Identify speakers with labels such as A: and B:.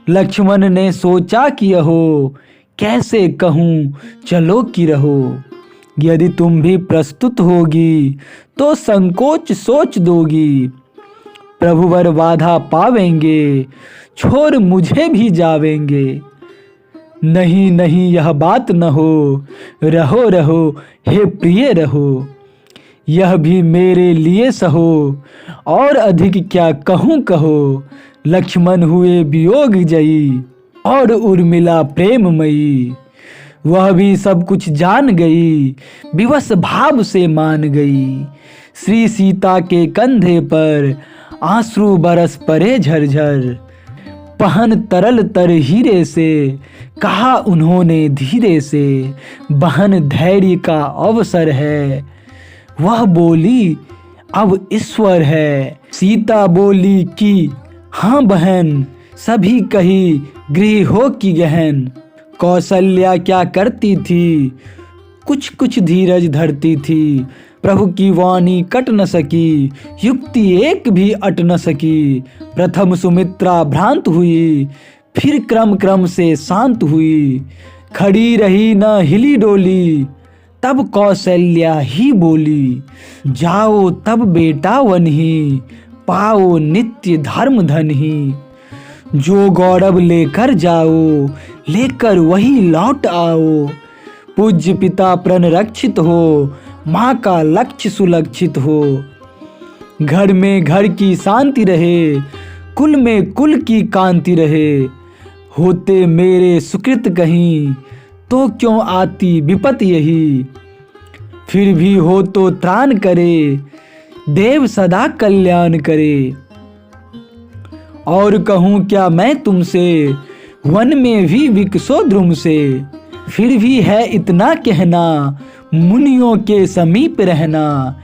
A: लक्ष्मण ने सोचा कि अहो कैसे कहूँ चलो कि रहो। यदि तुम भी प्रस्तुत होगी तो संकोच सोच दोगी। प्रभुवर बाधा पावेंगे छोड़ मुझे भी जावेंगे। नहीं नहीं यह बात न हो, रहो रहो हे प्रिय रहो। यह भी मेरे लिए सहो, और अधिक क्या कहूँ कहो। लक्ष्मण हुए वियोग जयी, और उर्मिला प्रेममयी। वह भी सब कुछ जान गई, विवश भाव से मान गई। श्री सीता के कंधे पर आंसू बरस पड़े झरझर। पहन तरल तर हीरे से, कहा उन्होंने धीरे से। बहन धैर्य का अवसर है, वह बोली अब ईश्वर है। सीता बोली कि हाँ बहन, सभी कही गृह हो की गहन। कौशल्या क्या करती थी, कुछ कुछ धीरज धरती थी। प्रभु की वाणी कट न सकी, युक्ति एक भी अट न सकी। प्रथम सुमित्रा भ्रांत हुई, फिर क्रम क्रम से शांत हुई। खड़ी रही न हिली डोली, तब कौशल्या ही बोली। जाओ तब बेटा वन ही, पाओ नित्य धर्म धन ही। जो गौरव लेकर जाओ, लेकर वही लौट आओ। पूज्य पिता प्रण रक्षित हो, माँ का लक्ष्य सुलक्षित हो। घर में घर की शांति रहे, कुल में कुल की कांति रहे। होते मेरे सुकृत कहीं, तो क्यों आती विपत्ति यही। फिर भी हो तो त्राण करे, देव सदा कल्याण करे। और कहूँ क्या मैं तुमसे, वन में भी विकसो द्रुम से। फिर भी है इतना कहना, मुनियों के समीप रहना।